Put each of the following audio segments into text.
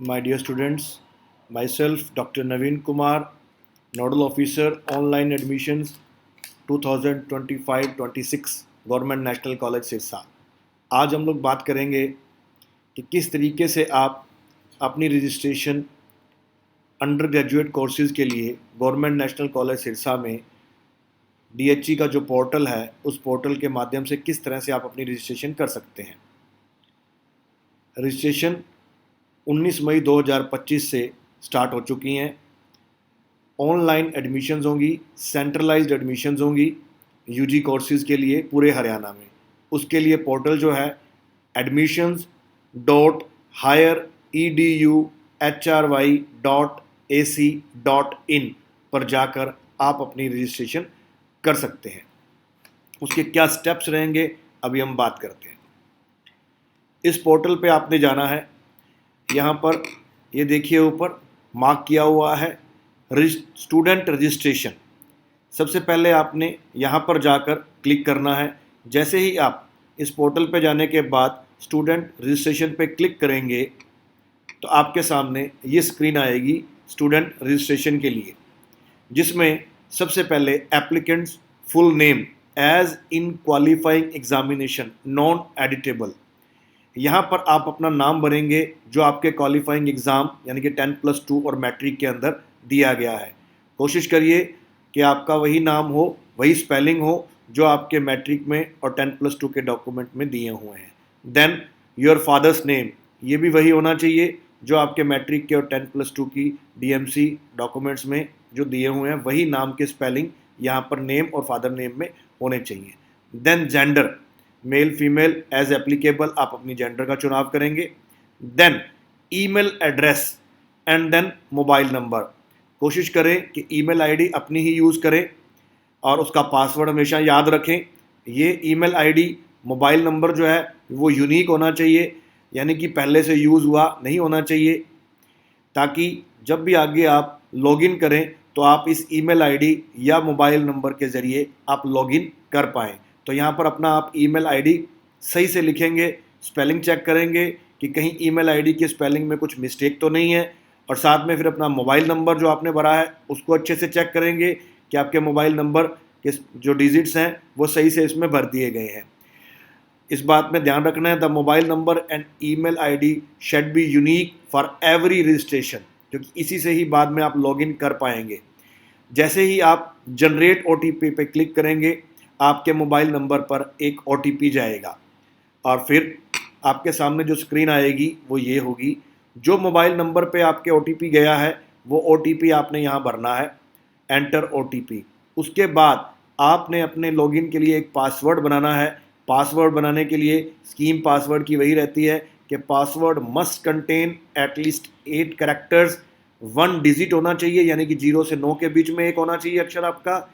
My dear students, myself Dr. Naveen Kumar, Nodal Officer Online Admissions 2025-26 government national college Sirsa. आज हम लोग बात करेंगे कि किस तरीके से आप अपनी रजिस्ट्रेशन अंडर ग्रेजुएट कोर्सेज़ के लिए गवर्नमेंट नेशनल कॉलेज सिरसा में DHE का जो पोर्टल है उस पोर्टल के माध्यम से किस तरह से आप अपनी रजिस्ट्रेशन कर सकते हैं। रजिस्ट्रेशन 19 मई 2025 से स्टार्ट हो चुकी हैं। ऑनलाइन एडमिशन्स होंगी, सेंट्रलाइज्ड एडमिशन्स होंगी यूजी कोर्सेज़ के लिए पूरे हरियाणा में। उसके लिए पोर्टल जो है admissions.hry.ac.in पर जाकर आप अपनी रजिस्ट्रेशन कर सकते हैं। उसके क्या स्टेप्स रहेंगे अभी हम बात करते हैं। इस पोर्टल पे आपने जाना है, यहाँ पर ये देखिए ऊपर मार्क किया हुआ है स्टूडेंट रजिस्ट्रेशन। सबसे पहले आपने यहाँ पर जाकर क्लिक करना है। जैसे ही आप इस पोर्टल पे जाने के बाद स्टूडेंट रजिस्ट्रेशन पे क्लिक करेंगे तो आपके सामने ये स्क्रीन आएगी स्टूडेंट रजिस्ट्रेशन के लिए, जिसमें सबसे पहले applicants full name as in qualifying examination non editable, यहाँ पर आप अपना नाम भरेंगे जो आपके क्वालिफाइंग एग्ज़ाम यानी कि 10+2 और मैट्रिक के अंदर दिया गया है। कोशिश करिए कि आपका वही नाम हो, वही स्पेलिंग हो जो आपके मैट्रिक में और 10+2 के डॉक्यूमेंट में दिए हुए हैं। देन योर फादर्स नेम, ये भी वही होना चाहिए जो आपके मैट्रिक के और 10+2 की DMC डॉक्यूमेंट्स में जो दिए हुए हैं, वही नाम के स्पेलिंग यहाँ पर नेम और फादर नेम में होने चाहिए। Then gender, male female as applicable, आप अपनी जेंडर का चुनाव करेंगे। Then email address and then mobile number. कोशिश करें कि ईमेल आईडी अपनी ही यूज़ करें और उसका पासवर्ड हमेशा याद रखें। ये ईमेल आईडी, मोबाइल नंबर जो है वो यूनिक होना चाहिए, यानी कि पहले से यूज़ हुआ नहीं होना चाहिए, ताकि जब भी आगे आप लॉगिन करें तो आप इस ईमेल आईडी या मोबाइल नंबर के ज़रिए आप लॉगिन कर पाएँ। तो यहाँ पर अपना आप ईमेल आईडी सही से लिखेंगे, स्पेलिंग चेक करेंगे कि कहीं ईमेल आईडी की स्पेलिंग में कुछ मिस्टेक तो नहीं है, और साथ में फिर अपना मोबाइल नंबर जो आपने भरा है उसको अच्छे से चेक करेंगे कि आपके मोबाइल नंबर के जो डिजिट्स हैं वो सही से इसमें भर दिए गए हैं। इस बात में ध्यान रखना है, the mobile number and email ID should be unique for every registration, क्योंकि इसी से ही बाद में आप लॉगिन कर पाएंगे। जैसे ही आप जनरेट OTP पे क्लिक करेंगे आपके मोबाइल नंबर पर एक OTP जाएगा और फिर आपके सामने जो स्क्रीन आएगी वो ये होगी। जो मोबाइल नंबर पे आपके OTP गया है वो OTP आपने यहाँ भरना है, एंटर OTP। उसके बाद आपने अपने लॉगिन के लिए एक पासवर्ड बनाना है। पासवर्ड बनाने के लिए स्कीम पासवर्ड की वही रहती है कि password must contain at least 8 characters, 1 digit होना चाहिए, यानी कि 0 से 9 के बीच में एक होना चाहिए अक्षर आपका,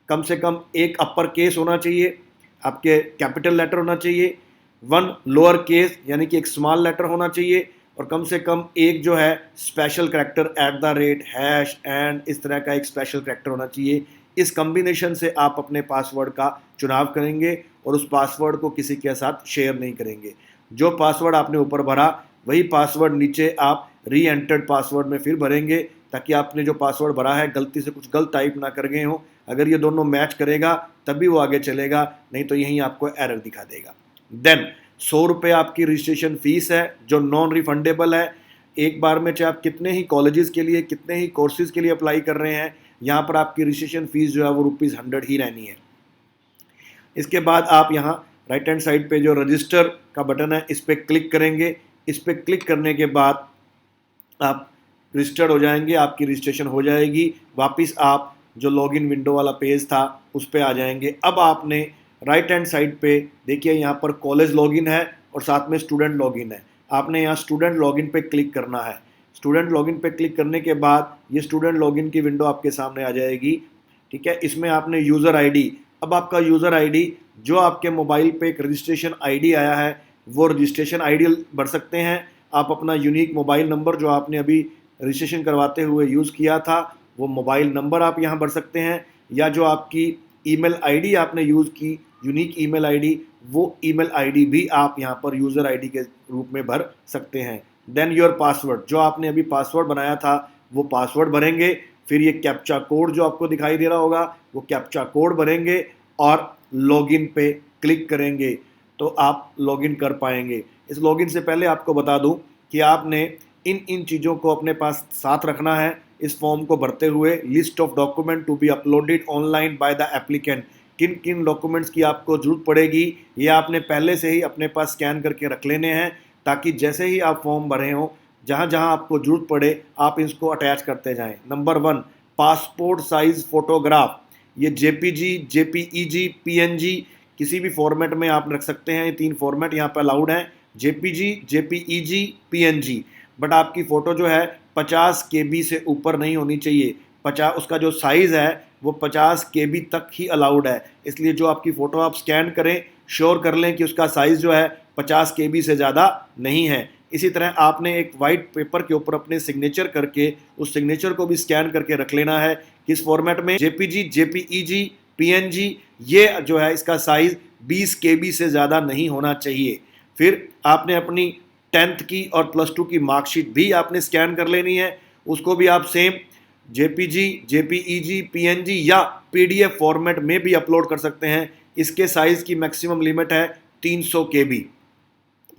कम से कम एक अपर केस होना चाहिए, आपके कैपिटल लेटर होना चाहिए, 1 लोअर केस यानी कि एक स्मॉल लेटर होना चाहिए, और कम से कम एक जो है स्पेशल करैक्टर @ हैश एंड इस तरह का एक स्पेशल करैक्टर होना चाहिए। इस कम्बिनेशन से आप अपने पासवर्ड का चुनाव करेंगे और उस पासवर्ड को किसी के साथ शेयर नहीं करेंगे। जो पासवर्ड आपने ऊपर भरा वही पासवर्ड नीचे आप री एंटर्ड पासवर्ड में फिर भरेंगे, ताकि आपने जो पासवर्ड भरा है गलती से कुछ गलत टाइप ना कर गए हो। अगर ये दोनों मैच करेगा तभी वो आगे चलेगा, नहीं तो यहीं आपको एरर दिखा देगा। देन 100 रुपये आपकी रजिस्ट्रेशन फ़ीस है जो नॉन रिफंडेबल है। एक बार में चाहे आप कितने ही कॉलेजेस के लिए, कितने ही कोर्सेज़ के लिए अप्लाई कर रहे हैं, यहाँ पर आपकी रजिस्ट्रेशन फ़ीस जो है वो ₹100 ही रहनी है। इसके बाद आप यहाँ राइट हैंड साइड पे जो रजिस्टर का बटन है इस पर क्लिक करेंगे। इस पर क्लिक करने के बाद आप रजिस्टर्ड हो जाएंगे, आपकी रजिस्ट्रेशन हो जाएगी। वापस आप जो लॉगिन विंडो वाला पेज था उस पर आ जाएंगे। अब आपने राइट हैंड साइड पे देखिए यहाँ पर कॉलेज लॉगिन है और साथ में स्टूडेंट लॉगिन है। आपने यहाँ स्टूडेंट लॉगिन पे क्लिक करना है। स्टूडेंट लॉगिन पे क्लिक करने के बाद ये स्टूडेंट लॉगिन की विंडो आपके सामने आ जाएगी। ठीक है, इसमें आपने यूज़र आईडी, अब आपका यूज़र आईडी जो आपके मोबाइल पे एक रजिस्ट्रेशन आईडी आया है वो रजिस्ट्रेशन आईडी भर सकते हैं। आप अपना यूनिक मोबाइल नंबर जो आपने अभी रजिस्ट्रेशन करवाते हुए यूज़ किया था वो मोबाइल नंबर आप यहाँ भर सकते हैं, या जो आपकी ईमेल आईडी आपने यूज़ की यूनिक ईमेल आईडी, वो ईमेल आईडी भी आप यहाँ पर यूज़र आईडी के रूप में भर सकते हैं। देन योर पासवर्ड, जो आपने अभी पासवर्ड बनाया था वो पासवर्ड भरेंगे, फिर ये कैप्चा कोड जो आपको दिखाई दे रहा होगा वो कैप्चा कोड भरेंगे और लॉगिन पे क्लिक करेंगे तो आप लॉगिन कर पाएंगे। इस लॉगिन से पहले आपको बता दूं कि आपने इन चीज़ों को अपने पास साथ रखना है। इस फॉर्म को भरते हुए list of document to be uploaded online by the applicant, किन किन डॉक्यूमेंट्स की आपको ज़रूरत पड़ेगी ये आपने पहले से ही अपने पास स्कैन करके रख लेने हैं, ताकि जैसे ही आप फॉर्म भरे हों जहाँ जहाँ आपको ज़रूरत पड़े आप इसको अटैच करते जाएं। नंबर 1, पासपोर्ट साइज़ फ़ोटोग्राफ, ये जेपीजी, जेपीईजी, पीएनजी किसी भी फॉर्मेट में आप रख सकते हैं। ये 3 फॉर्मेट यहाँ पर अलाउड हैं, जेपीजी, जेपीईजी, पीएनजी। बट आपकी फ़ोटो जो है 50 केबी से ऊपर नहीं होनी चाहिए। 50 उसका जो साइज़ है वो 50 केबी तक ही अलाउड है, इसलिए जो आपकी फ़ोटो आप स्कैन करें श्योर कर लें कि उसका साइज़ जो है 50 केबी से ज़्यादा नहीं है। इसी तरह आपने एक वाइट पेपर के ऊपर अपने सिग्नेचर करके उस सिग्नेचर को भी स्कैन करके रख लेना है। किस फॉर्मेट में? JPG, JPEG, PNG. ये जो है इसका साइज़ 20 केबी से ज़्यादा नहीं होना चाहिए। फिर आपने अपनी 10th की और +2 की मार्कशीट भी आपने स्कैन कर लेनी है, उसको भी आप सेम जेपीजी, जेपीईजी, पीएनजी या पीडीएफ फॉर्मेट में भी अपलोड कर सकते हैं। इसके साइज़ की मैक्सिमम लिमिट है 300 केबी।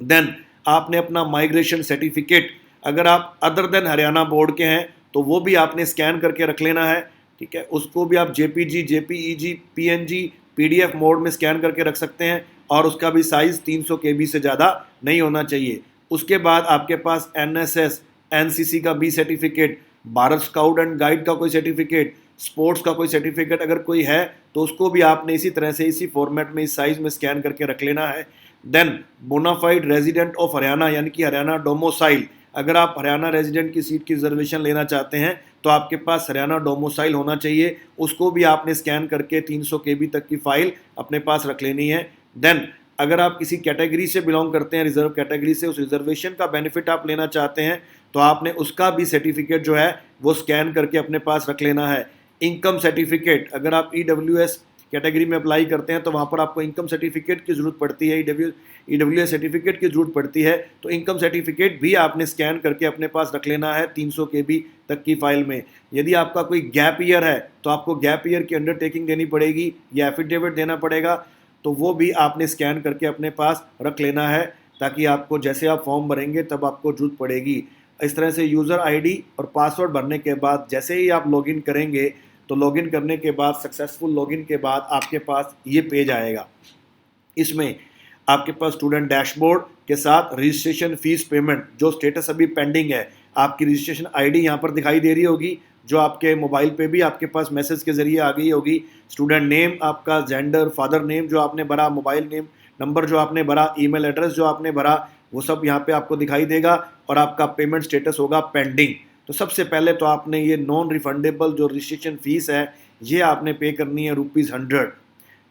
देन आपने अपना माइग्रेशन सर्टिफिकेट, अगर आप अदर देन हरियाणा बोर्ड के हैं तो वो भी आपने स्कैन करके रख लेना है, ठीक है। उसको भी आप JPG, JPEG, PNG, PDF mode में स्कैन करके रख सकते हैं और उसका भी साइज़ 300 केबी से ज़्यादा नहीं होना चाहिए। उसके बाद आपके पास एनएसएस, एनसीसी का भी certificate, Bharat scout and guide का कोई सर्टिफिकेट, स्पोर्ट्स का कोई सर्टिफिकेट अगर कोई है तो उसको भी आपने इसी तरह से इसी फॉर्मेट में इस साइज़ में स्कैन करके रख लेना है। Then bona fide resident of Haryana, यानी कि हरियाणा डोमोसाइल, अगर आप हरियाणा रेजिडेंट की सीट की रिजर्वेशन लेना चाहते हैं तो आपके पास हरियाणा डोमोसाइल होना चाहिए, उसको भी आपने स्कैन करके 300 केबी तक की फाइल अपने पास रख लेनी है। देन अगर आप किसी कैटेगरी से बिलोंग करते हैं, रिजर्व कैटेगरी से, उस रिजर्वेशन का बेनिफिट आप लेना चाहते हैं तो आपने उसका भी सर्टिफिकेट जो है वो स्कैन करके अपने पास रख लेना है। इनकम सर्टिफिकेट, अगर आप ईडब्ल्यूएस कैटेगरी में अप्लाई करते हैं तो वहाँ पर आपको इनकम सर्टिफिकेट की ज़रूरत पड़ती है, ईडब्ल्यूएस सर्टिफिकेट की ज़रूरत पड़ती है, तो इनकम सर्टिफिकेट भी आपने स्कैन करके अपने पास रख लेना है 300 केबी तक की फाइल में। यदि आपका कोई गैप ईयर है तो आपको गैप ईयर की अंडरटेकिंग देनी पड़ेगी या एफिडेविट देना पड़ेगा, तो वो भी आपने स्कैन करके अपने पास रख लेना है, ताकि आपको जैसे आप फॉर्म भरेंगे तब आपको जरूरत पड़ेगी। इस तरह से यूज़र आईडी और पासवर्ड भरने के बाद जैसे ही आप लॉगिन करेंगे तो लॉगिन करने के बाद, सक्सेसफुल लॉगिन के बाद आपके पास ये पेज आएगा। इसमें आपके पास स्टूडेंट डैशबोर्ड के साथ रजिस्ट्रेशन फीस पेमेंट, जो स्टेटस अभी पेंडिंग है, आपकी रजिस्ट्रेशन आईडी यहाँ पर दिखाई दे रही होगी, जो आपके मोबाइल पे भी आपके पास मैसेज के ज़रिए आ गई होगी। स्टूडेंट नेम, आपका जेंडर, फादर नेम जो आपने भरा, मोबाइल नेम नंबर जो आपने भरा, ईमेल एड्रेस जो आपने भरा, वो सब यहाँ पे आपको दिखाई देगा और आपका पेमेंट स्टेटस होगा पेंडिंग। तो सबसे पहले तो आपने ये नॉन रिफंडेबल जो रजिस्ट्रेशन फ़ीस है ये आपने पे करनी है ₹100,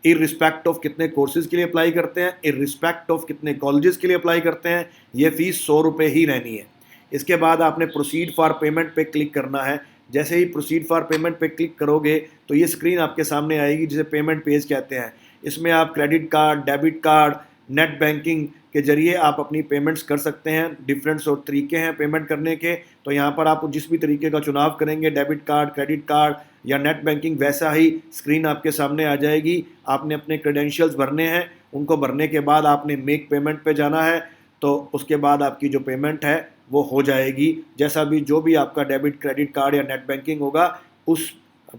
इर्रिस्पेक्ट ऑफ कितने कोर्सेज़ के लिए अप्लाई करते हैं, इर्रिस्पेक्ट ऑफ कितने कॉलेजेस के लिए अप्लाई करते हैं, ये फ़ीस ₹100 ही रहनी है। इसके बाद आपने प्रोसीड फॉर पेमेंट पे क्लिक करना है। जैसे ही प्रोसीड फॉर पेमेंट पे क्लिक करोगे तो ये स्क्रीन आपके सामने आएगी जिसे पेमेंट पेज कहते हैं। इसमें आप credit card, debit card, net banking के जरिए आप अपनी पेमेंट्स कर सकते हैं। डिफरेंट और तरीके हैं पेमेंट करने के, तो यहाँ पर आप जिस भी तरीके का चुनाव करेंगे, डेबिट कार्ड, क्रेडिट कार्ड या नेट बैंकिंग, वैसा ही स्क्रीन आपके सामने आ जाएगी। आपने अपने क्रेडेंशियल्स भरने हैं, उनको भरने के बाद आपने मेक पेमेंट पे जाना है, तो उसके बाद आपकी जो पेमेंट है वो हो जाएगी। जैसा भी जो भी आपका डेबिट, क्रेडिट कार्ड या नेट बैंकिंग होगा उस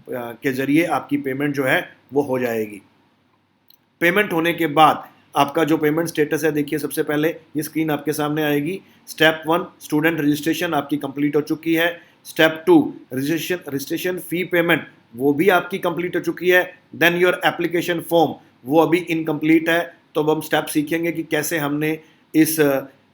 के ज़रिए आपकी पेमेंट जो है वो हो जाएगी। पेमेंट होने के बाद आपका जो पेमेंट स्टेटस है, देखिए सबसे पहले ये स्क्रीन आपके सामने आएगी। स्टेप 1 स्टूडेंट रजिस्ट्रेशन आपकी कंप्लीट हो चुकी है। स्टेप 2 रजिस्ट्रेशन फ़ी पेमेंट वो भी आपकी कंप्लीट हो चुकी है। देन योर एप्लीकेशन फॉर्म वो अभी इनकम्प्लीट है, तो अब हम स्टेप सीखेंगे कि कैसे हमने इस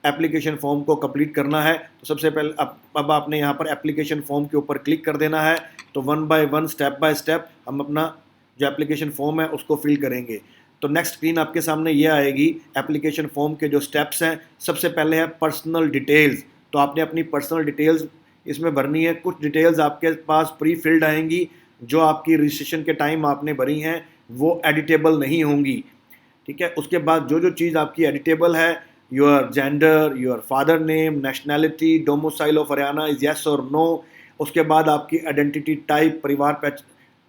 एप्लीकेशन फॉर्म को कंप्लीट करना है। तो सबसे पहले अब आपने यहाँ पर एप्लीकेशन फॉर्म के ऊपर क्लिक कर देना है। तो 1 बाय 1 स्टेप बाय स्टेप हम अपना जो एप्लीकेशन फॉर्म है उसको फिल करेंगे। तो नेक्स्ट स्क्रीन आपके सामने ये आएगी। एप्लीकेशन फॉर्म के जो स्टेप्स हैं, सबसे पहले है पर्सनल डिटेल्स। तो आपने अपनी पर्सनल डिटेल्स इसमें भरनी है। कुछ डिटेल्स आपके पास प्री फिल्ड आएंगी जो आपकी रजिस्ट्रेशन के टाइम आपने भरी हैं वो एडिटेबल नहीं होंगी, ठीक है। उसके बाद जो जो चीज़ आपकी एडिटेबल है your gender, your father name, nationality, domicile of Haryana is yes और नो। उसके बाद आपकी आइडेंटिटी टाइप, परिवार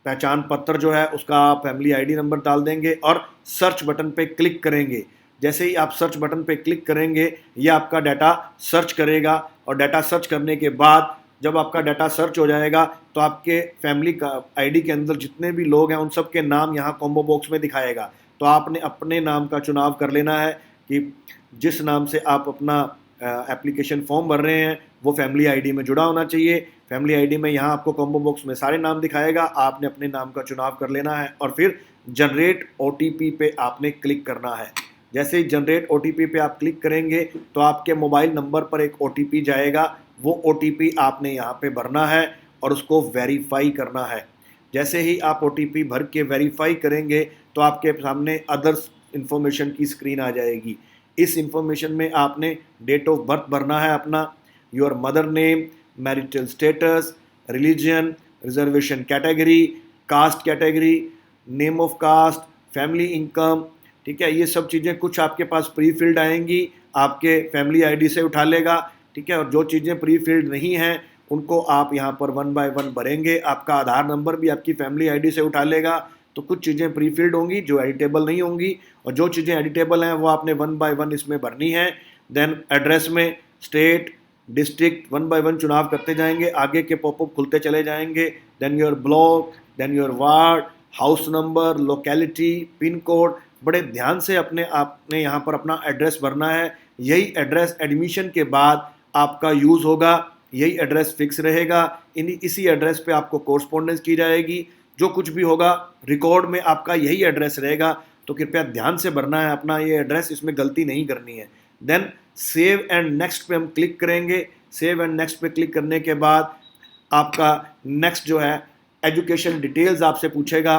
पहचान पत्र जो है उसका आप फैमिली आईडी नंबर डाल देंगे और सर्च बटन पे क्लिक करेंगे। जैसे ही आप सर्च बटन पे क्लिक करेंगे ये आपका डाटा सर्च करेगा, और डाटा सर्च करने के बाद जब आपका डाटा सर्च हो जाएगा तो आपके फैमिली का आईडी के अंदर जितने भी लोग हैं उन सब के नाम यहाँ कॉम्बो बॉक्स में दिखाएगा। तो आपने अपने नाम का चुनाव कर लेना है कि जिस नाम से आप अपना एप्लीकेशन फॉर्म भर रहे हैं वो फैमिली आईडी में जुड़ा होना चाहिए। फैमिली आईडी में यहाँ आपको कॉम्बो बॉक्स में सारे नाम दिखाएगा, आपने अपने नाम का चुनाव कर लेना है और फिर जनरेट ओटीपी पे आपने क्लिक करना है। जैसे ही जनरेट ओटीपी पे आप क्लिक करेंगे तो आपके मोबाइल नंबर पर एक ओटीपी जाएगा, वो ओटीपी आपने यहाँ पे भरना है और उसको वेरीफाई करना है। जैसे ही आप ओटीपी भर के वेरीफाई करेंगे तो आपके सामने अदर्स इन्फॉर्मेशन की स्क्रीन आ जाएगी। इस इंफॉर्मेशन में आपने डेट ऑफ बर्थ भरना है अपना, your mother name, marital status, religion, reservation category, caste category, name of caste, family income, ठीक है। ये सब चीज़ें कुछ आपके पास प्री फिल्ड आएंगी, आपके फैमिली आईडी से उठा लेगा, ठीक है। और जो चीज़ें प्री फिल्ड नहीं हैं उनको आप यहाँ पर 1 बाय 1 भरेंगे। आपका आधार नंबर भी आपकी फैमिली आईडी से उठा लेगा। तो कुछ चीज़ें प्री फिल्ड होंगी जो एडिटेबल नहीं होंगी, और जो चीज़ें एडिटेबल हैं वो आपने 1 बाय 1 इसमें भरनी है। देन एड्रेस में स्टेट, डिस्ट्रिक्ट 1 बाय 1 चुनाव करते जाएंगे, आगे के पॉपअप खुलते चले जाएंगे। Then your block, then your ward, house number, locality, pin code. बड़े ध्यान से आपने यहाँ पर अपना एड्रेस भरना है। यही एड्रेस एडमिशन के बाद आपका यूज़ होगा, यही एड्रेस फिक्स रहेगा। इसी एड्रेस पे आपको कोरस्पॉन्डेंस की जाएगी। जो कुछ भी होगा रिकॉर्ड में आपका यही एड्रेस रहेगा। तो कृपया ध्यान से भरना है अपना ये एड्रेस, इसमें गलती नहीं करनी है। देन सेव एंड नेक्स्ट पे हम क्लिक करेंगे। सेव एंड नेक्स्ट पे क्लिक करने के बाद आपका नेक्स्ट जो है एजुकेशन डिटेल्स आपसे पूछेगा।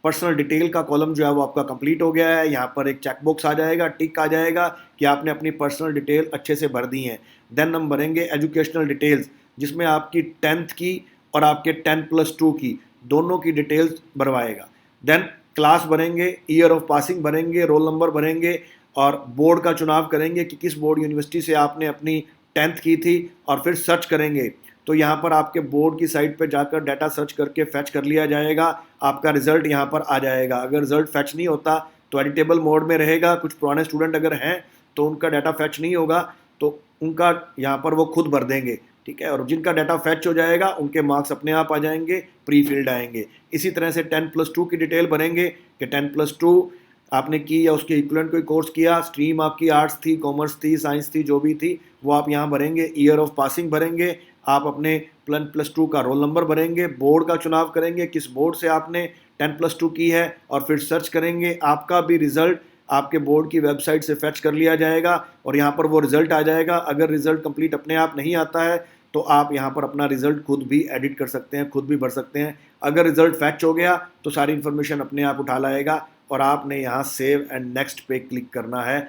पर्सनल डिटेल का कॉलम जो है वो आपका कंप्लीट हो गया है। यहाँ पर एक चेकबॉक्स आ जाएगा, टिक आ जाएगा कि आपने अपनी पर्सनल डिटेल अच्छे से भर दी हैं। देन हम भरेंगे एजुकेशनल डिटेल्स, जिसमें आपकी 10th की और आपके 10+2 की दोनों की डिटेल्स भरवाएगा। देन क्लास भरेंगे, ईयर ऑफ पासिंग भरेंगे, रोल नंबर भरेंगे और बोर्ड का चुनाव करेंगे कि किस बोर्ड यूनिवर्सिटी से आपने अपनी 10th की थी, और फिर सर्च करेंगे। तो यहाँ पर आपके बोर्ड की साइट पर जाकर डाटा सर्च करके फैच कर लिया जाएगा। आपका रिजल्ट यहाँ पर आ जाएगा। अगर रिजल्ट फैच नहीं होता तो एडिटेबल मोड में रहेगा। कुछ पुराने स्टूडेंट अगर हैं तो उनका डाटा फैच नहीं होगा, तो उनका यहाँ पर वो खुद भर देंगे, ठीक है। और जिनका डाटा फैच हो जाएगा उनके मार्क्स अपने आप आ जाएंगे, प्री फिल्ड आएंगे। इसी तरह से 10+2 की डिटेल भरेंगे कि 10+2 आपने की या उसके इक्विवेलेंट कोई कोर्स किया, स्ट्रीम आपकी आर्ट्स थी, कॉमर्स थी, साइंस थी, जो भी थी वो आप यहाँ भरेंगे। ईयर ऑफ पासिंग भरेंगे, आप अपने 10+2 का रोल नंबर भरेंगे, बोर्ड का चुनाव करेंगे किस बोर्ड से आपने 10+2 की है, और फिर सर्च करेंगे। आपका भी रिजल्ट आपके बोर्ड की वेबसाइट से फैच कर लिया जाएगा और यहाँ पर वो रिजल्ट आ जाएगा। अगर रिजल्ट कंप्लीट अपने आप नहीं आता है तो आप यहाँ पर अपना रिजल्ट खुद भी एडिट कर सकते हैं, खुद भी भर सकते हैं। अगर रिजल्ट फैच हो गया तो सारी इन्फॉर्मेशन अपने आप उठा लाएगा और आपने यहाँ सेव एंड नेक्स्ट पे क्लिक करना है।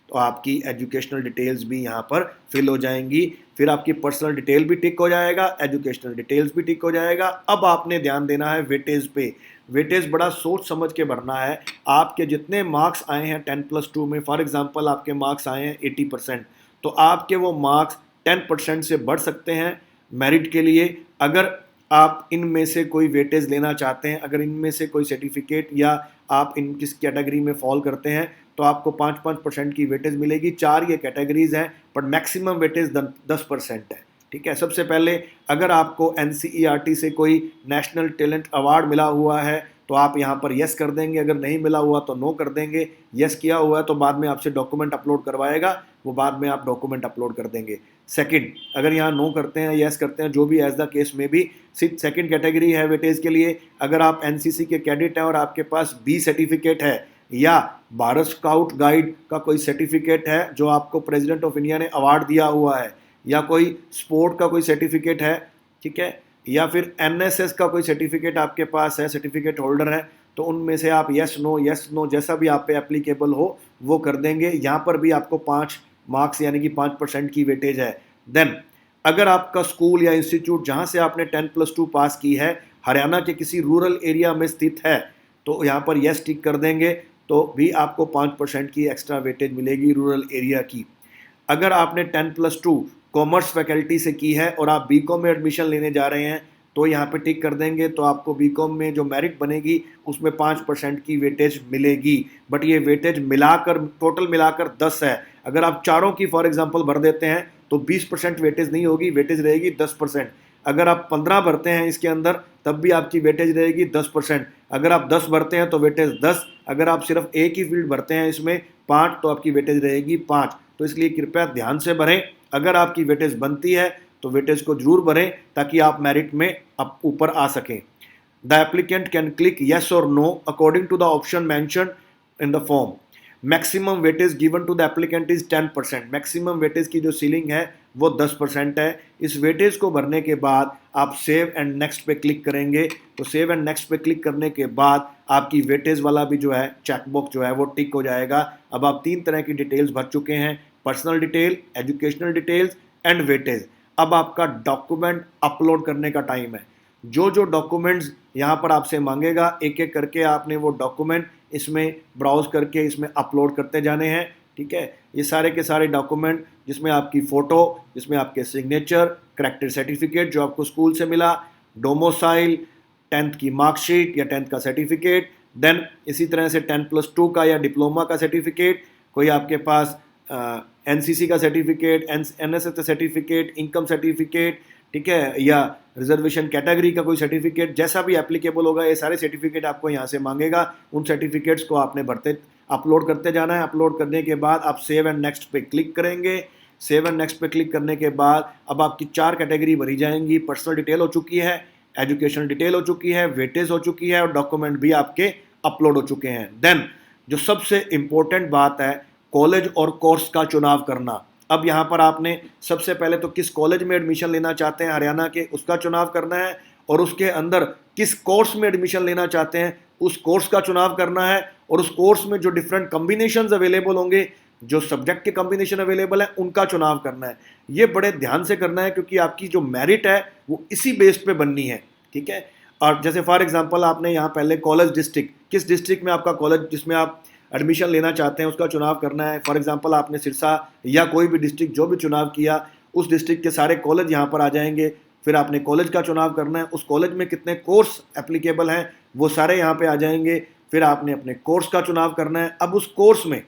तो आपकी एजुकेशनल डिटेल्स भी यहाँ पर फिल हो जाएंगी। फिर आपकी पर्सनल डिटेल भी टिक हो जाएगा, एजुकेशनल डिटेल्स भी टिक हो जाएगा। अब आपने ध्यान देना है वेटेज पे। वेटेज बड़ा सोच समझ के भरना है। आपके जितने मार्क्स आए हैं 10+2 में, फॉर एग्जांपल आपके मार्क्स आए हैं 80%, तो आपके वो मार्क्स 10% से बढ़ सकते हैं मेरिट के लिए। अगर आप इनमें से कोई वेटेज लेना चाहते हैं, अगर इनमें से कोई सर्टिफिकेट या आप इन किस कैटेगरी में फॉल करते हैं, तो आपको 5% की वेटेज मिलेगी। 4 ये कैटेगरीज हैं, पर मैक्सिमम वेटेज 10% है, ठीक है। सबसे पहले अगर आपको NCERT से कोई नेशनल टैलेंट अवार्ड मिला हुआ है तो आप यहाँ पर यस कर देंगे, अगर नहीं मिला हुआ तो नो कर देंगे। यस किया हुआ है तो बाद में आपसे डॉक्यूमेंट अपलोड करवाएगा, वो बाद में आप डॉक्यूमेंट अपलोड कर देंगे। सेकंड, अगर यहाँ नो करते हैं, यस करते हैं, जो भी एज द केस में भी, सेकंड कैटेगरी है वेटेज के लिए। अगर आप NCC के कैडेट हैं और आपके पास B सर्टिफिकेट है या भारत स्काउट गाइड का कोई सर्टिफिकेट है जो आपको प्रेसिडेंट ऑफ इंडिया ने अवार्ड दिया हुआ है, या कोई स्पोर्ट का कोई सर्टिफिकेट है, ठीक है, या फिर NSS का कोई सर्टिफिकेट आपके पास है, सर्टिफिकेट होल्डर है, तो उनमें से आप यस नो जैसा भी आप पे एप्लीकेबल हो वो कर देंगे। यहाँ पर भी आपको 5 मार्क्स यानी कि 5% की वेटेज है। देन अगर आपका स्कूल या इंस्टीट्यूट जहाँ से आपने 10+2 पास की है हरियाणा के किसी रूरल एरिया में स्थित है तो यहाँ पर यस टिक कर देंगे। तो भी आपको 5% की एक्स्ट्रा वेटेज मिलेगी रूरल एरिया की। अगर आपने 10+2 कॉमर्स फैकल्टी से की है और आप बीकॉम में एडमिशन लेने जा रहे हैं तो यहाँ पे टिक कर देंगे, तो आपको बीकॉम में जो मेरिट बनेगी उसमें 5% की वेटेज मिलेगी। बट ये वेटेज मिलाकर टोटल मिलाकर 10 है। अगर आप चारों की फॉर एग्जांपल भर देते हैं तो 20% वेटेज नहीं होगी, वेटेज रहेगी 10%। अगर आप 15 भरते हैं इसके अंदर तब भी आपकी वेटेज रहेगी 10%। अगर आप 10 भरते हैं तो वेटेज 10। अगर आप सिर्फ एक ही फील्ड भरते हैं इसमें 5 तो आपकी वेटेज रहेगी 5। तो इसलिए कृपया ध्यान से भरें। अगर आपकी वेटेज बनती है तो वेटेज को जरूर भरें ताकि आप मेरिट में आप ऊपर आ सकें। The applicant can click yes और no according to the option mentioned in the form. Maximum weightage given to the applicant is 10%। Maximum weightage की जो सीलिंग है वो 10% है। इस वेटेज को भरने के बाद आप सेव एंड नेक्स्ट पे क्लिक करेंगे, तो सेव एंड नेक्स्ट पे क्लिक करने के बाद आपकी वेटेज वाला भी जो है चेकबॉक्स जो है वो टिक हो जाएगा। अब आप 3 तरह की डिटेल्स भर चुके हैं, personal detail, educational details and weightage. अब आपका डॉक्यूमेंट अपलोड करने का टाइम है। जो जो डॉक्यूमेंट्स यहाँ पर आपसे मांगेगा एक एक करके आपने वो डॉक्यूमेंट इसमें ब्राउज करके इसमें अपलोड करते जाने हैं। ठीक है, ये सारे के सारे डॉक्यूमेंट जिसमें आपकी फ़ोटो, जिसमें आपके सिग्नेचर, करेक्टर सर्टिफिकेट जो आपको स्कूल से मिला, डोमोसाइल, 10th की मार्कशीट या 10th का सर्टिफिकेट, देन इसी तरह से 10+2 का या डिप्लोमा का सर्टिफिकेट, कोई आपके पास एनसीसी का सर्टिफिकेट, एनएसएस का सर्टिफिकेट, इनकम सर्टिफिकेट, ठीक है, या रिजर्वेशन कैटेगरी का कोई सर्टिफिकेट, जैसा भी एप्लीकेबल होगा ये सारे सर्टिफिकेट आपको यहाँ से मांगेगा। उन सर्टिफिकेट्स को आपने भरते अपलोड करते जाना है। अपलोड करने के बाद आप सेव एंड नेक्स्ट पे क्लिक करेंगे। सेव एंड नेक्स्ट पे क्लिक करने के बाद अब आपकी 4 कैटेगरी भरी जाएंगी। पर्सनल डिटेल हो चुकी है, एजुकेशनल डिटेल हो चुकी है, वेटेज हो चुकी है और डॉक्यूमेंट भी आपके अपलोड हो चुके हैं। देन जो सबसे इम्पोर्टेंट बात है, कॉलेज और कोर्स का चुनाव करना। अब यहाँ पर आपने सबसे पहले तो किस कॉलेज में एडमिशन लेना चाहते हैं हरियाणा के, उसका चुनाव करना है, और उसके अंदर किस कोर्स में एडमिशन लेना चाहते हैं उस कोर्स का चुनाव करना है, और उस कोर्स में जो डिफरेंट कॉम्बिनेशंस अवेलेबल होंगे, जो सब्जेक्ट के कॉम्बिनेशन अवेलेबल है उनका चुनाव करना है। ये बड़े ध्यान से करना है क्योंकि आपकी जो मेरिट है वो इसी बेस पे बननी है। ठीक है, और जैसे फॉर एग्जांपल आपने यहाँ पहले कॉलेज डिस्ट्रिक्ट, किस डिस्ट्रिक्ट में आपका कॉलेज जिसमें आप एडमिशन लेना चाहते हैं उसका चुनाव करना है। फॉर एग्जांपल आपने सिरसा या कोई भी डिस्ट्रिक्ट जो भी चुनाव किया उस डिस्ट्रिक्ट के सारे कॉलेज यहाँ पर आ जाएंगे। फिर आपने कॉलेज का चुनाव करना है, उस कॉलेज में कितने कोर्स एप्लीकेबल हैं वो सारे यहाँ पे आ जाएंगे। फिर आपने अपने कोर्स का चुनाव करना है। अब उस कोर्स में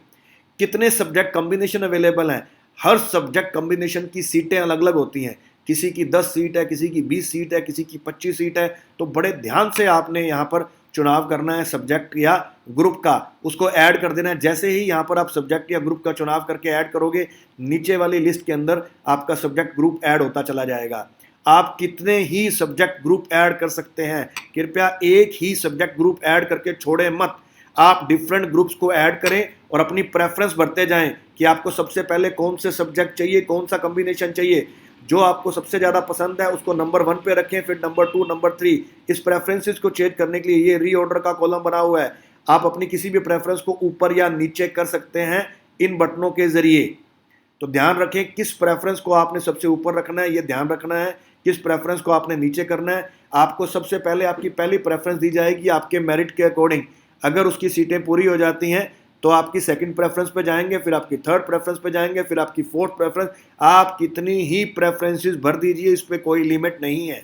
कितने सब्जेक्ट कॉम्बिनेशन अवेलेबल हैं, हर सब्जेक्ट कॉम्बिनेशन की सीटें अलग अलग होती हैं। किसी की 10 सीट है, किसी की 20 सीट है, किसी की 25 सीट है। तो बड़े ध्यान से आपने यहाँ पर चुनाव करना है सब्जेक्ट या ग्रुप का, उसको ऐड कर देना है। जैसे ही यहाँ पर आप सब्जेक्ट या ग्रुप का चुनाव करके ऐड करोगे, नीचे वाली लिस्ट के अंदर आपका सब्जेक्ट ग्रुप ऐड होता चला जाएगा। आप कितने ही सब्जेक्ट ग्रुप ऐड कर सकते हैं, कृपया एक ही सब्जेक्ट ग्रुप ऐड करके छोड़े मत। आप डिफरेंट ग्रुप्स को ऐड करें और अपनी प्रेफरेंस भरते जाएं कि आपको सबसे पहले कौन से सब्जेक्ट चाहिए, कौन सा कॉम्बिनेशन चाहिए। जो आपको सबसे ज़्यादा पसंद है उसको नंबर 1 पे रखें, फिर नंबर 2, नंबर 3। इस प्रेफरेंसेस को चेंज करने के लिए ये रीऑर्डर का कॉलम बना हुआ है। आप अपनी किसी भी प्रेफरेंस को ऊपर या नीचे कर सकते हैं इन बटनों के जरिए। तो ध्यान रखें किस प्रेफरेंस को आपने सबसे ऊपर रखना है, ये ध्यान रखना है। किस प्रेफरेंस को आपने नीचे करना है। आपको सबसे पहले आपकी पहली प्रेफरेंस दी जाएगी आपके मेरिट के अकॉर्डिंग। अगर उसकी सीटें पूरी हो जाती हैं तो आपकी सेकंड प्रेफरेंस पे जाएंगे, फिर आपकी थर्ड प्रेफरेंस पे जाएंगे, फिर आपकी फोर्थ प्रेफरेंस। आप कितनी ही प्रेफरेंसेस भर दीजिए, इस पे कोई लिमिट नहीं है।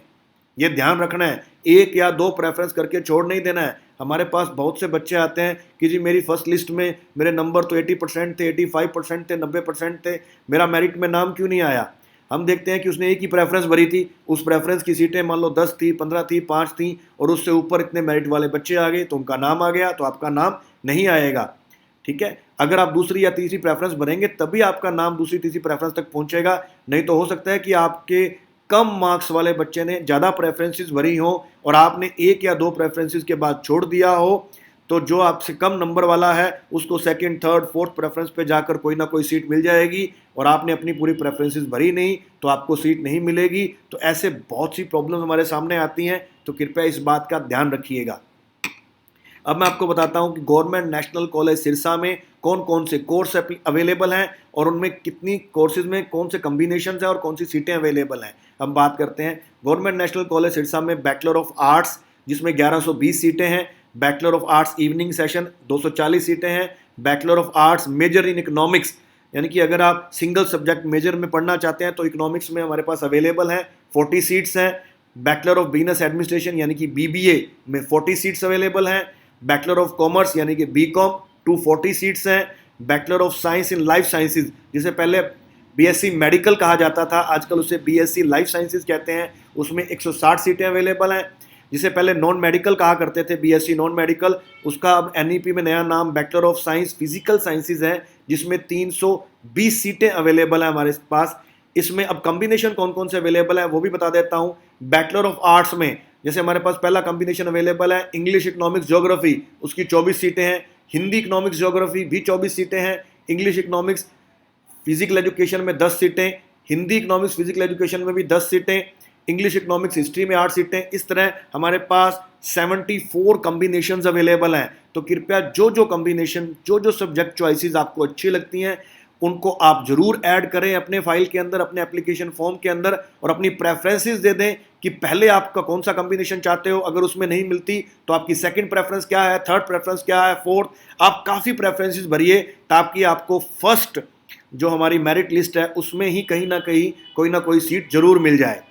ये ध्यान रखना है, 1 या 2 प्रेफरेंस करके छोड़ नहीं देना है। हमारे पास बहुत से बच्चे आते हैं कि जी मेरी फर्स्ट लिस्ट में मेरे नंबर तो 80% थे, 85% थे, 90% थे, मेरा मेरिट में नाम क्यों नहीं आया। हम देखते हैं कि उसने एक ही प्रेफरेंस भरी थी, उस प्रेफरेंस की सीटें मान लो 10 थी, 15 थी, 5 थी, और उससे ऊपर इतने मेरिट वाले बच्चे आ गए तो उनका नाम आ गया, तो आपका नाम नहीं आएगा। ठीक है, अगर आप दूसरी या तीसरी प्रेफरेंस भरेंगे तभी आपका नाम दूसरी तीसरी प्रेफरेंस तक पहुंचेगा। नहीं तो हो सकता है कि आपके कम मार्क्स वाले बच्चे ने ज़्यादा प्रेफरेंसेस भरी हो और आपने 1 या 2 प्रेफरेंसेस के बाद छोड़ दिया हो, तो जो आपसे कम नंबर वाला है उसको सेकंड, थर्ड, फोर्थ प्रेफरेंस पे जाकर कोई ना कोई सीट मिल जाएगी, और आपने अपनी पूरी प्रेफरेंसेस भरी नहीं तो आपको सीट नहीं मिलेगी। तो ऐसे बहुत सी प्रॉब्लम हमारे सामने आती हैं, तो कृपया इस बात का ध्यान रखिएगा। अब मैं आपको बताता हूं कि गवर्नमेंट नेशनल कॉलेज सिरसा में कौन कौन से कोर्स अवेलेबल हैं और उनमें कितनी कोर्सेज में कौन से कॉम्बिनेशन हैं और कौन सी सीटें अवेलेबल हैं। हम बात करते हैं गवर्नमेंट नेशनल कॉलेज सिरसा में बैचलर ऑफ आर्ट्स जिसमें 1120 सीटें हैं, bachelor of arts evening session 240 सीटें हैं। Bachelor of arts major in economics, यानी कि अगर आप सिंगल सब्जेक्ट मेजर में पढ़ना चाहते हैं तो इकोनॉमिक्स में हमारे पास अवेलेबल हैं, 40 सीट्स हैं। बैचलर ऑफ बिजनेस एडमिनिस्ट्रेशन यानी कि BBA में 40 सीट्स अवेलेबल हैं। बैचलर ऑफ कॉमर्स यानी कि BCom 240 सीट्स हैं। Bachelor of science in life sciences, जिसे पहले BSc मेडिकल कहा जाता था, आजकल उसे BSc लाइफ साइंसेज कहते हैं, उसमें 160 सीटें अवेलेबल हैं। जिसे पहले नॉन मेडिकल कहा करते थे, BSc नॉन मेडिकल, उसका अब NEP में नया नाम bachelor of science physical sciences है, जिसमें 320 सीटें अवेलेबल हैं हमारे पास। इसमें अब कॉम्बिनेशन कौन कौन से अवेलेबल है वो भी बता देता हूँ। बैचलर ऑफ आर्ट्स में जैसे हमारे पास पहला कॉम्बिनेशन अवेलेबल है इंग्लिश इकोनॉमिक्स ज्योग्राफी, उसकी 24 सीटें हैं। हिंदी इकोनॉमिक्स ज्योग्राफी भी 24 सीटें हैं। इंग्लिश इकोनॉमिक्स फिजिकल एजुकेशन में 10 सीटें, हिंदी इकोनॉमिक्स फिजिकल एजुकेशन में भी 10 सीटें, इंग्लिश इकोनॉमिक्स हिस्ट्री में 8 सीटें। इस तरह हमारे पास 74 कॉम्बिनेशंस अवेलेबल हैं। तो कृपया जो जो कॉम्बिनेशन, जो जो सब्जेक्ट चॉइसेस आपको अच्छी लगती हैं उनको आप जरूर ऐड करें अपने फाइल के अंदर, अपने एप्लीकेशन फॉर्म के अंदर, और अपनी प्रेफरेंसेस दे दें कि पहले आपका कौन सा कॉम्बिनेशन चाहते हो। अगर उसमें नहीं मिलती तो आपकी सेकंड प्रेफरेंस क्या है, थर्ड प्रेफरेंस क्या है, फोर्थ, आप काफ़ी प्रेफरेंसेस भरिए ताकि आपको फर्स्ट जो हमारी मेरिट लिस्ट है उसमें ही कहीं ना कहीं कोई ना कोई सीट जरूर मिल जाए।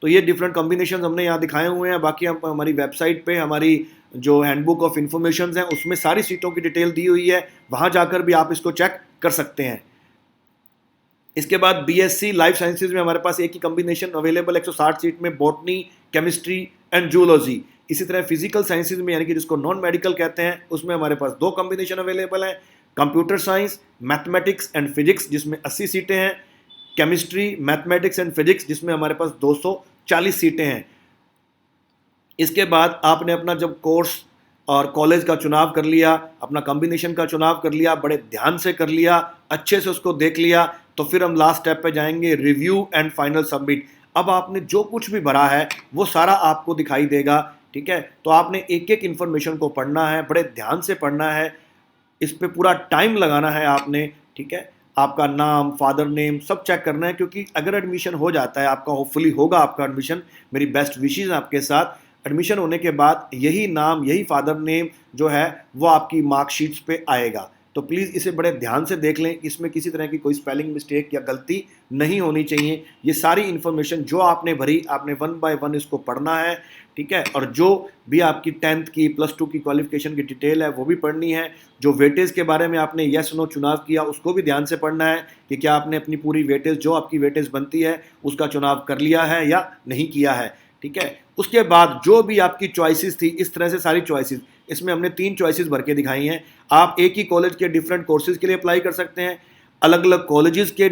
तो ये डिफरेंट कॉम्बिनेशन हमने यहाँ दिखाए हुए हैं। बाकी हम हमारी वेबसाइट पे हमारी जो हैंडबुक ऑफ इंफॉर्मेशन है उसमें सारी सीटों की डिटेल दी हुई है, वहाँ जाकर भी आप इसको चेक कर सकते हैं। इसके बाद BSc लाइफ साइंसेज में हमारे पास एक ही कॉम्बिनेशन अवेलेबल 160 सीट में, बॉटनी, केमिस्ट्री एंड जूलॉजी। इसी तरह फिजिकल साइंसेज में यानी कि जिसको नॉन मेडिकल कहते हैं उसमें हमारे पास 2 कॉम्बिनेशन अवेलेबल हैं, computer science, mathematics and physics जिसमें 80 सीटें हैं, केमिस्ट्री, मैथमेटिक्स एंड फिजिक्स जिसमें हमारे पास 240 सीटें हैं। इसके बाद आपने अपना जब कोर्स और कॉलेज का चुनाव कर लिया, अपना कॉम्बिनेशन का चुनाव कर लिया, बड़े ध्यान से कर लिया, अच्छे से उसको देख लिया, तो फिर हम लास्ट स्टेप पे जाएंगे, रिव्यू एंड फाइनल सबमिट। अब आपने जो कुछ भी भरा है वो सारा आपको दिखाई देगा, ठीक है। तो आपने एक एक इन्फॉर्मेशन को पढ़ना है, बड़े ध्यान से पढ़ना है, इस पे पूरा टाइम लगाना है आपने, ठीक है। आपका नाम, फादर नेम सब चेक करना है, क्योंकि अगर एडमिशन हो जाता है आपका, होपफुली होगा आपका एडमिशन, मेरी बेस्ट विशेस आपके साथ। एडमिशन होने के बाद यही नाम, यही फादर नेम जो है वो आपकी मार्कशीट्स पे आएगा। तो प्लीज़ इसे बड़े ध्यान से देख लें, इसमें किसी तरह की कोई स्पेलिंग मिस्टेक या गलती नहीं होनी चाहिए। ये सारी इन्फॉर्मेशन जो आपने भरी, आपने 1 बाय 1 इसको पढ़ना है, ठीक है। और जो भी आपकी 10th की, +2 की क्वालिफिकेशन की डिटेल है वो भी पढ़नी है। जो वेटेज के बारे में आपने येस नो चुनाव किया उसको भी ध्यान से पढ़ना है कि क्या आपने अपनी पूरी वेटेज, जो आपकी वेटेज बनती है उसका चुनाव कर लिया है या नहीं किया है, ठीक है। उसके बाद जो भी आपकी चॉइसेस थी, इस तरह से सारी चॉइसेस, इसमें हमने 3 चॉइसेस भर के दिखाई हैं। आप एक ही कॉलेज के डिफरेंट कोर्सेज के लिए अप्लाई कर सकते हैं, अलग अलग कॉलेजेस के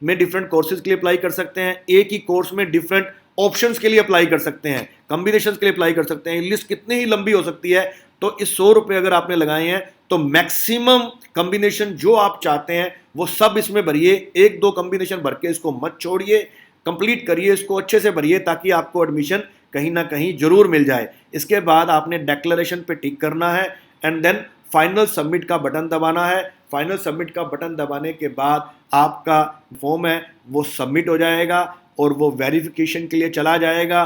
में डिफरेंट कोर्सेज के लिए अप्लाई कर सकते हैं, एक ही कोर्स में डिफरेंट ऑप्शंस के लिए अप्लाई कर सकते हैं, कॉम्बिनेशंस के लिए अप्लाई कर सकते हैं। लिस्ट कितनी ही लंबी हो सकती है। तो इस 100 रुपये अगर आपने लगाए हैं तो मैक्सिमम कॉम्बिनेशन जो आप चाहते हैं वो सब इसमें भरिए। 1-2 कॉम्बिनेशन भर के इसको मत छोड़िए, कंप्लीट करिए, इसको अच्छे से भरिए ताकि आपको एडमिशन कहीं ना कहीं जरूर मिल जाए। इसके बाद आपने डिक्लेरेशन पे टिक करना है एंड देन फाइनल सबमिट का बटन दबाना है। फाइनल सबमिट का बटन दबाने के बाद आपका फॉर्म है वो सबमिट हो जाएगा और वो वेरिफिकेशन के लिए चला जाएगा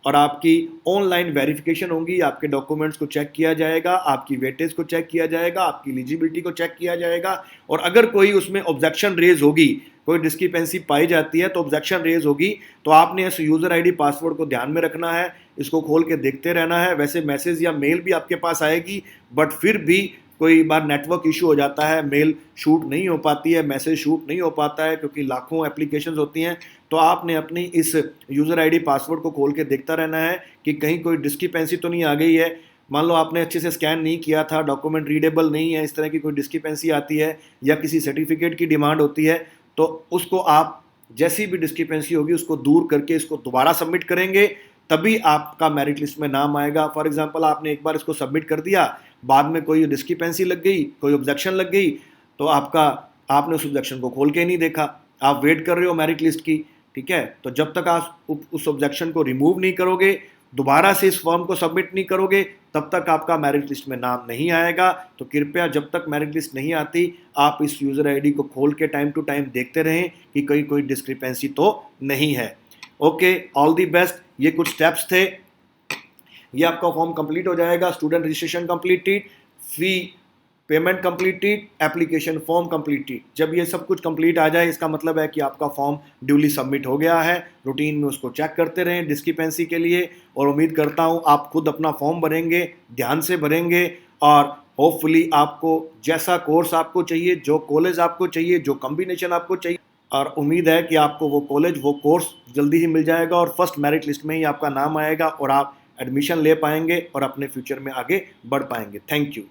और आपकी ऑनलाइन वेरिफिकेशन होगी। आपके डॉक्यूमेंट्स को चेक किया जाएगा, आपकी वेटेज को चेक किया जाएगा, आपकी एलिजिबिलिटी को चेक किया जाएगा और अगर कोई उसमें ऑब्जेक्शन रेज होगी, कोई डिस्क्रिपेंसी पाई जाती है तो ऑब्जेक्शन रेज होगी। तो आपने इस यूज़र आईडी पासवर्ड को ध्यान में रखना है, इसको खोल के देखते रहना है। वैसे मैसेज या मेल भी आपके पास आएगी, बट फिर भी कोई बार नेटवर्क इशू हो जाता है, मेल शूट नहीं हो पाती है, मैसेज शूट नहीं हो पाता है क्योंकि लाखों एप्लीकेशंस होती हैं। तो आपने अपनी इस यूज़र आईडी पासवर्ड को खोल के देखता रहना है कि कहीं कोई डिस्क्रिपेंसी तो नहीं आ गई है। मान लो आपने अच्छे से स्कैन नहीं किया था, डॉक्यूमेंट रीडेबल नहीं है, इस तरह की कोई डिस्क्रिपेंसी आती है या किसी सर्टिफिकेट की डिमांड होती है, तो उसको आप जैसी भी डिस्क्रिपेंसी होगी उसको दूर करके इसको दोबारा सबमिट करेंगे, तभी आपका मेरिट लिस्ट में नाम आएगा। फॉर एग्जांपल आपने एक बार इसको सबमिट कर दिया, बाद में कोई डिस्क्रिपेंसी लग गई, कोई ऑब्जेक्शन लग गई, तो आपने उस ऑब्जेक्शन को खोल के नहीं देखा, आप वेट कर रहे हो मेरिट लिस्ट की, ठीक है। तो जब तक आप उस ऑब्जेक्शन को रिमूव नहीं करोगे, दोबारा से इस फॉर्म को सबमिट नहीं करोगे, तब तक आपका मेरिट लिस्ट में नाम नहीं आएगा। तो कृपया जब तक मेरिट लिस्ट नहीं आती आप इस यूज़र आईडी को खोल के टाइम टू टाइम देखते रहें कि कोई डिस्क्रिपेंसी तो नहीं है। Okay, all the best. ये कुछ स्टेप्स थे ये आपका फॉर्म कंप्लीट हो जाएगा, student registration completed, fee payment completed, application form completed. जब ये सब कुछ कंप्लीट आ जाए इसका मतलब है कि आपका फॉर्म ड्यूली सबमिट हो गया है। रूटीन में उसको चेक करते रहें डिस्क्रिपेंसी के लिए, और उम्मीद करता हूँ आप खुद अपना फॉर्म भरेंगे, ध्यान से भरेंगे, और होपफुली आपको जैसा कोर्स आपको चाहिए, जो कॉलेज आपको चाहिए, जो कॉम्बिनेशन आपको चाहिए, और उम्मीद है कि आपको वो कॉलेज वो कोर्स जल्दी ही मिल जाएगा और फर्स्ट मेरिट लिस्ट में ही आपका नाम आएगा और आप एडमिशन ले पाएंगे और अपने फ्यूचर में आगे बढ़ पाएंगे। Thank you.